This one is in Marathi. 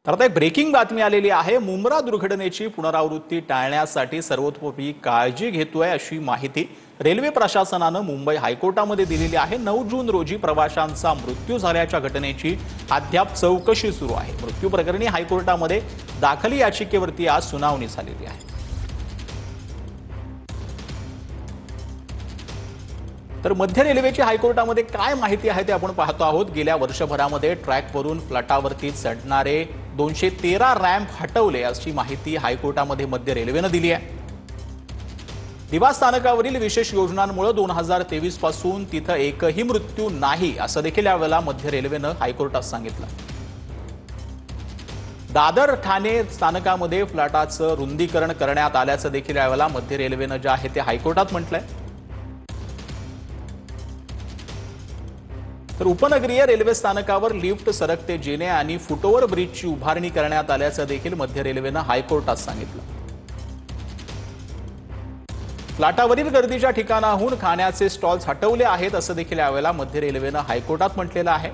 तर आता एक ब्रेकिंग बातमी आलेली आहे। मुंब्रा दुर्घटनेची पुनरावृत्ती टाळण्यासाठी सर्वतोपरी काळजी घेतोय अशी माहिती रेल्वे प्रशासनानं मुंबई हायकोर्टामध्ये दिलेली आहे। 9 जून रोजी प्रवाशांचा मृत्यू झाल्याच्या घटनेची अद्याप चौकशी सुरू आहे। मृत्यू प्रकरणी हायकोर्टामध्ये दाखल याचिकेवरती आज सुनावणी झालेली आहे। तर मध्य रेल्वेची हायकोर्टामध्ये काय माहिती आहे ते आपण पाहतो आहोत। गेल्या वर्षभरामध्ये ट्रॅकवरून फ्लाटावरती चढणारे 213 रॅम्प हटवले अशी माहिती हायकोर्टामध्ये मध्य रेल्वेनं दिली आहे। दिवा स्थानकावरील विशेष योजनांमुळे 2023 पासून तिथं एकही मृत्यू नाही असं देखील यावेळेला मध्य रेल्वेनं हायकोर्टात सांगितलं। दादर ठाणे स्थानकामध्ये फ्लाटाचं रुंदीकरण करण्यात आल्याचं देखील यावेळेला मध्य रेल्वेनं जे आहे ते हायकोर्टात म्हटलंय। तर उपनगरीय रेल्वे स्थानकावर लिफ्ट सरकते जिने आणि फुटओव्हर ब्रिजची उभारणी करण्यात आल्याचं देखील मध्य रेल्वेनं हायकोर्टात सांगितलं। फ्लाटावरील गर्दीच्या ठिकाणाहून खाण्याचे स्टॉल्स हटवले आहेत असं देखील यावेळेला मध्य रेल्वेनं हायकोर्टात म्हटलेलं आहे।